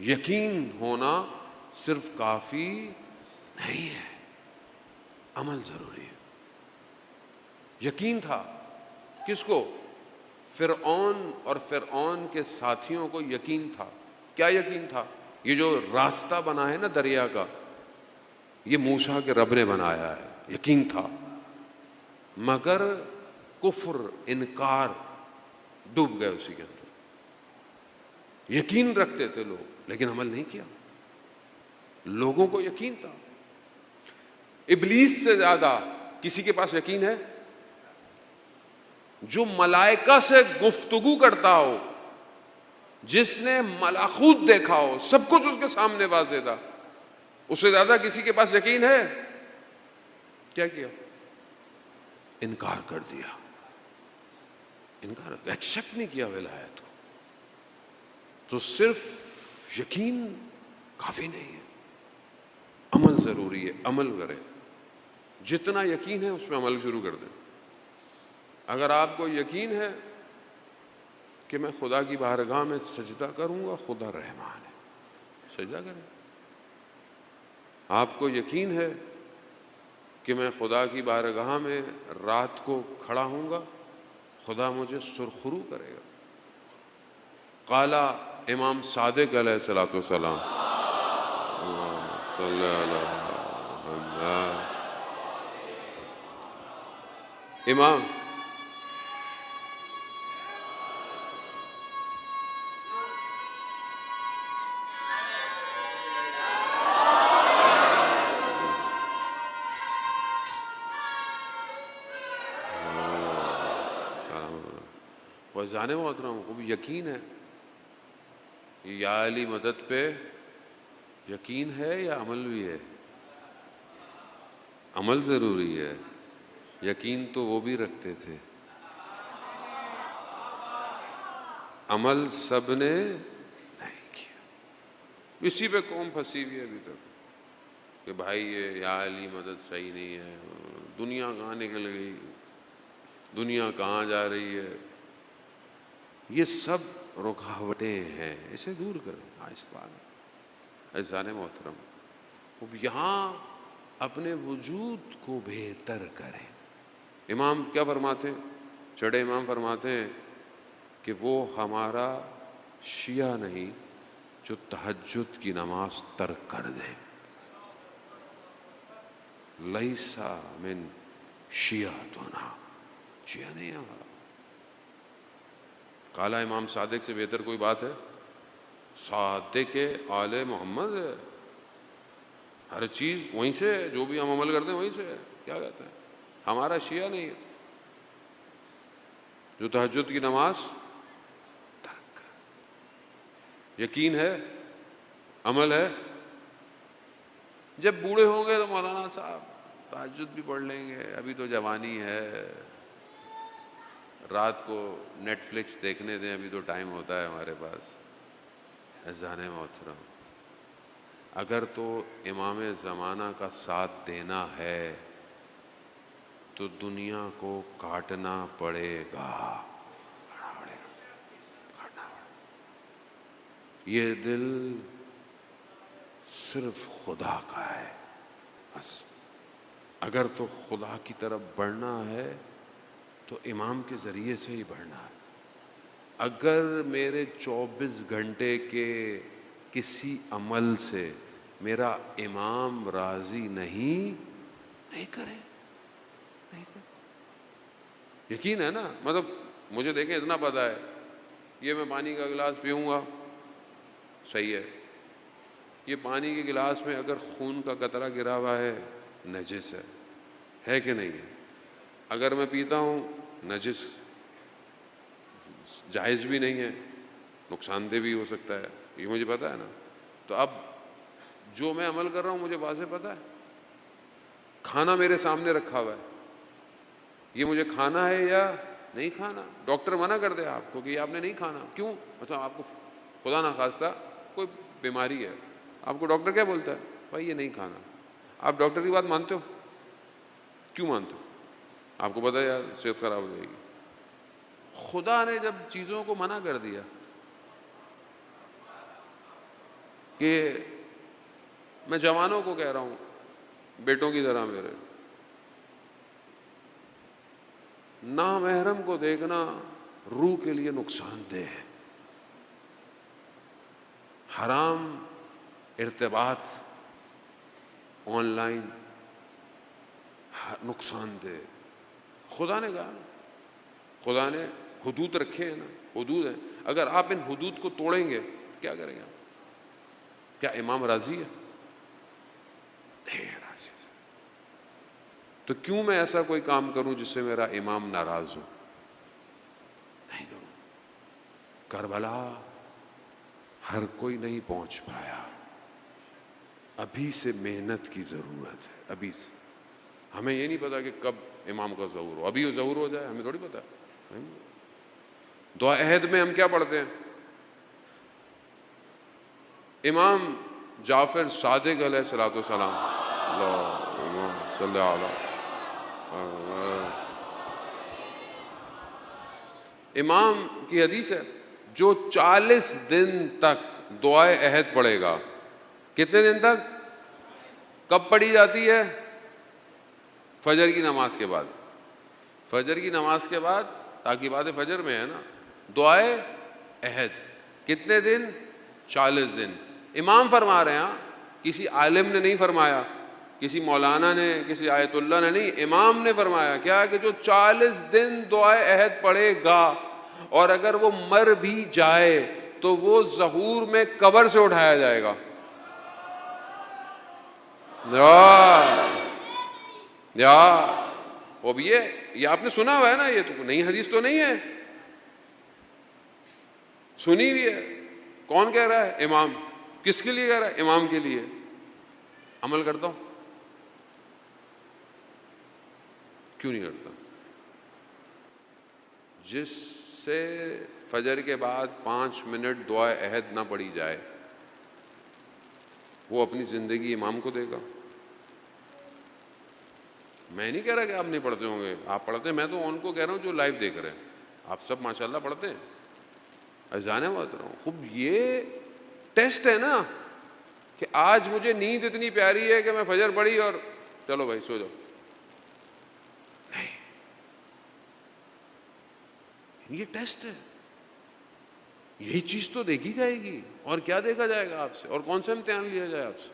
یقین ہونا صرف کافی نہیں ہے، عمل ضروری ہے۔ یقین تھا کس کو؟ فرعون اور فرعون کے ساتھیوں کو یقین تھا۔ کیا یقین تھا؟ یہ جو راستہ بنا ہے نا دریا کا، یہ موسیٰ کے رب نے بنایا ہے، یقین تھا۔ مگر کفر، انکار، ڈوب گئے اسی کے اندر۔ یقین رکھتے تھے لوگ لیکن عمل نہیں کیا۔ لوگوں کو یقین تھا۔ ابلیس سے زیادہ کسی کے پاس یقین ہے؟ جو ملائکہ سے گفتگو کرتا ہو، جس نے ملکوت دیکھا ہو، سب کچھ اس کے سامنے واضح تھا، اس سے زیادہ کسی کے پاس یقین ہے؟ کیا کیا؟ انکار کر دیا، انکار، ایکسیپٹ نہیں کیا ولایت کو۔ تو صرف یقین کافی نہیں ہے، عمل ضروری ہے۔ عمل کریں، جتنا یقین ہے اس پہ عمل شروع کر دیں۔ اگر آپ کو یقین ہے کہ میں خدا کی بارگاہ میں سجدہ کروں گا، خدا رحمان ہے، سجدہ کریں۔ آپ کو یقین ہے کہ میں خدا کی بارگاہ میں رات کو کھڑا ہوں گا، خدا مجھے سرخرو کرے گا۔ قال امام صادق علیہ الصلوۃ والسلام، صلی اللہ محمد، امام وزان محترم کو بھی یقین ہے، یا علی مدد پہ یقین ہے یا عمل بھی ہے؟ عمل ضروری ہے، یقین تو وہ بھی رکھتے تھے، عمل سب نے نہیں کیا۔ اسی پہ قوم پھنسی ہوئی ہے ابھی تک کہ بھائی یہ یا علی مدد صحیح نہیں ہے، دنیا کہاں نکل گئی، دنیا کہاں جا رہی ہے۔ یہ سب رکاوٹیں ہیں، اسے دور کریں آہستہ۔ عزیزان محترم، اب یہاں اپنے وجود کو بہتر کریں۔ امام کیا فرماتے ہیں؟ چڑھے امام فرماتے ہیں کہ وہ ہمارا شیعہ نہیں جو تہجد کی نماز ترک کر دے۔ لیسا من شیعتنا، شیعہ نہیں ہمارا۔ قال امام صادق سے بہتر کوئی بات ہے؟ صادق آل محمد ہے، ہر چیز وہیں سے ہے، جو بھی ہم عمل کرتے ہیں وہیں سے ہے۔ کیا کہتے ہیں؟ ہمارا شیعہ نہیں ہے جو تہجد کی نماز ترک کر۔ یقین ہے، عمل ہے۔ جب بوڑھے ہوں گے تو مولانا صاحب تہجد بھی پڑھ لیں گے، ابھی تو جوانی ہے، رات کو نیٹ فلکس دیکھنے دیں، ابھی تو ٹائم ہوتا ہے ہمارے پاس۔ عزیزان محترم، اگر تو امام زمانہ کا ساتھ دینا ہے تو دنیا کو کاٹنا پڑے گا، کاٹنا پڑے گا۔ یہ دل صرف خدا کا ہے، بس۔ اگر تو خدا کی طرف بڑھنا ہے تو امام کے ذریعے سے ہی بڑھنا ہے۔ اگر میرے 24 گھنٹے کے کسی عمل سے میرا امام راضی نہیں کرے، نہیں کرے۔ یقین ہے نا، مطلب مجھے دیکھیں اتنا پتا ہے، یہ میں پانی کا گلاس پیوں گا، صحیح ہے۔ یہ پانی کے گلاس میں اگر خون کا قطرہ گرا ہوا ہے، نجس ہے کہ نہیں ہے؟ اگر میں پیتا ہوں، نجس، جائز بھی نہیں ہے، نقصان دہ بھی ہو سکتا ہے، یہ مجھے پتا ہے نا۔ تو اب جو میں عمل کر رہا ہوں مجھے واضح پتا ہے۔ کھانا میرے سامنے رکھا ہوا ہے، یہ مجھے کھانا ہے یا نہیں کھانا۔ ڈاکٹر منع کر دے آپ کو کہ یہ آپ نے نہیں کھانا، کیوں؟ مثلا آپ کو خدا نخواستہ کوئی بیماری ہے، آپ کو ڈاکٹر کیا بولتا ہے؟ بھائی یہ نہیں کھانا۔ آپ ڈاکٹر کی بات مانتے ہو؟ کیوں مانتے ہو؟ آپ کو پتا ہے یار صحت خراب ہو جائے گی۔ خدا نے جب چیزوں کو منع کر دیا، کہ میں جوانوں کو کہہ رہا ہوں، بیٹوں کی طرح میرے، نامحرم کو دیکھنا روح کے لیے نقصان دہ ہے. حرام ارتباط آن لائن نقصان دہ. خدا نے کہا نا، خدا نے حدود رکھے ہیں نا، حدود ہیں. اگر آپ ان حدود کو توڑیں گے کیا کریں گے؟ کیا امام راضی ہے؟ نہیں راضی. تو کیوں میں ایسا کوئی کام کروں جس سے میرا امام ناراض ہو؟ نہیں کروں. کربلا ہر کوئی نہیں پہنچ پایا، ابھی سے محنت کی ضرورت ہے. ابھی سے. ہمیں یہ نہیں پتا کہ کب امام کا ظہور ہو، ابھی وہ ظہور ہو جائے ہمیں تھوڑی پتا. دعا عہد میں ہم کیا پڑھتے ہیں؟ امام جعفر صادق علیہ الصلوۃ والسلام، اللہم صلی علی، امام کی حدیث ہے، جو 40 دن تک دعائے عہد پڑھے گا. کتنے دن تک؟ کب پڑھی جاتی ہے؟ فجر کی نماز کے بعد. فجر کی نماز کے بعد، تاکہ بعد فجر میں ہے نا دعائے عہد. کتنے دن؟ 40 دن. امام فرما رہے ہیں، کسی عالم نے نہیں فرمایا، کسی مولانا نے، کسی آیت اللہ نے نہیں، امام نے فرمایا. کیا کہ جو 40 دن دعائے عہد پڑھے گا اور اگر وہ مر بھی جائے تو وہ ظہور میں قبر سے اٹھایا جائے گا. یا اب یہ آپ نے سنا ہوا ہے نا، یہ تو نئی حدیث تو نہیں ہے، سنی ہوئی ہے. کون کہہ رہا ہے؟ امام. کس کے لیے کہہ رہا ہے؟ امام کے لیے. عمل کرتا ہوں؟ کیوں نہیں کرتا؟ جس سے فجر کے بعد 5 منٹ دعائے عہد نہ پڑھی جائے وہ اپنی زندگی امام کو دے گا. میں نہیں کہہ رہا کہ آپ نہیں پڑھتے ہوں گے، آپ پڑھتے ہیں. میں تو ان کو کہہ رہا ہوں جو لائیو دیکھ رہے ہیں. آپ سب ماشاءاللہ پڑھتے ہیں، اذان بات رہا ہوں. خوب یہ ٹیسٹ ہے نا کہ آج مجھے نیند اتنی پیاری ہے کہ میں فجر پڑھی اور چلو بھائی سو جاؤ. نہیں، یہ ٹیسٹ ہے. یہی چیز تو دیکھی جائے گی، اور کیا دیکھا جائے گا آپ سے، اور کون سا امتحان لیا جائے آپ سے؟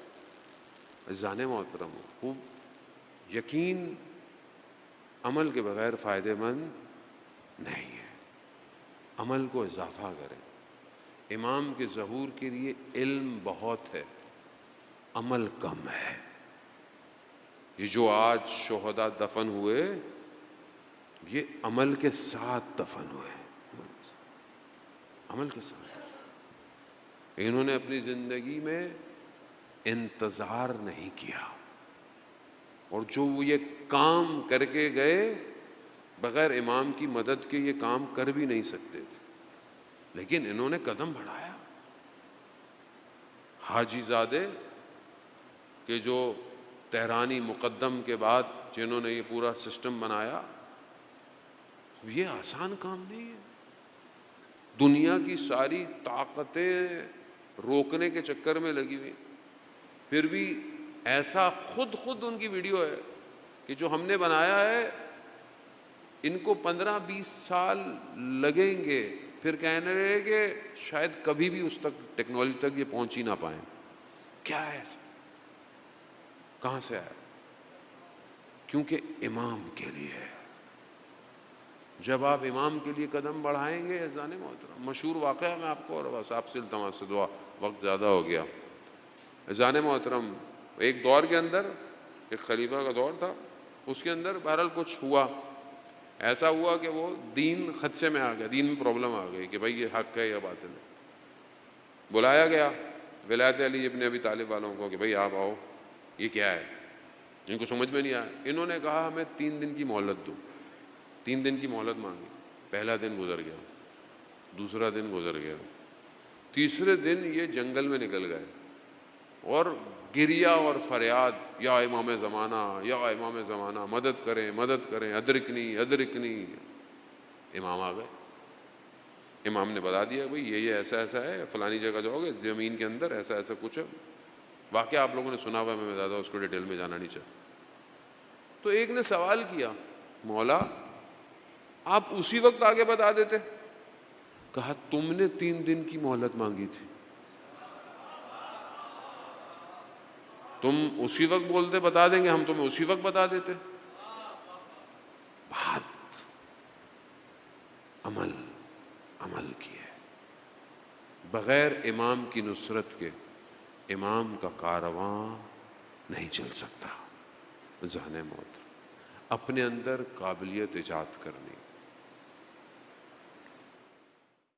اذان محترم ہو. خوب یقین عمل کے بغیر فائدہ مند نہیں ہے. عمل کو اضافہ کریں. امام کے ظہور کے لیے علم بہت ہے، عمل کم ہے. یہ جو آج شہداء دفن ہوئے یہ عمل کے ساتھ دفن ہوئے، عمل کے ساتھ. انہوں نے اپنی زندگی میں انتظار نہیں کیا، اور جو وہ یہ کام کر کے گئے بغیر امام کی مدد کے یہ کام کر بھی نہیں سکتے تھے، لیکن انہوں نے قدم بڑھایا. حاجی زادے کہ جو تہرانی مقدم کے بعد جنہوں نے یہ پورا سسٹم بنایا، یہ آسان کام نہیں ہے. دنیا کی ساری طاقتیں روکنے کے چکر میں لگی ہوئی، پھر بھی ایسا خود ان کی ویڈیو ہے کہ جو ہم نے بنایا ہے ان کو 15-20 سال لگیں گے، پھر کہنے رہے کہ شاید کبھی بھی اس تک ٹیکنالوجی تک یہ پہنچ ہی نہ پائیں. کیا ہے ایسا؟ کہاں سے آیا؟ کیونکہ امام کے لیے ہے. جب آپ امام کے لیے قدم بڑھائیں گے، اذان محترم مشہور واقعہ میں آپ کو، اور بس آپ سے التماس سے دعا، وقت زیادہ ہو گیا. اذان محترم ایک دور کے اندر، ایک خلیفہ کا دور تھا، اس کے اندر بہرحال کچھ ہوا، ایسا ہوا کہ وہ دین خدشے میں آ گیا، دین میں پرابلم آ گئی کہ بھائی یہ حق ہے یا باطل ہے. بلایا گیا ولایت علی ابن ابی طالب والوں کو کہ بھائی آپ آؤ، یہ کیا ہے؟ ان کو سمجھ میں نہیں آیا. انہوں نے کہا ہمیں 3 دن کی مہلت دو. 3 دن کی مہلت مانگی. پہلا دن گزر گیا، دوسرا دن گزر گیا، تیسرے دن یہ جنگل میں نکل گئے اور گریا اور فریاد، یا امام زمانہ، یا امام زمانہ، مدد کریں، مدد کریں، ادرکنی ادرکنی. امام آ گئے. امام نے بتا دیا بھئی یہ ایسا ایسا ہے، فلانی جگہ جاؤ گے زمین کے اندر ایسا ایسا کچھ ہے، واقعہ آپ لوگوں نے سنا ہوا ہے، میں زیادہ اس کو ڈیٹیل میں جانا نہیں چاہتا۔ تو ایک نے سوال کیا، مولا آپ اسی وقت آگے بتا دیتے؟ کہا تم نے 3 دن کی مہلت مانگی تھی، تم اسی وقت بولتے بتا دیں گے، ہم تمہیں اسی وقت بتا دیتے۔ بات عمل کی ہے، بغیر امام کی نصرت کے امام کا کارواں نہیں چل سکتا۔ ذہن موت، اپنے اندر قابلیت ایجاد کرنی،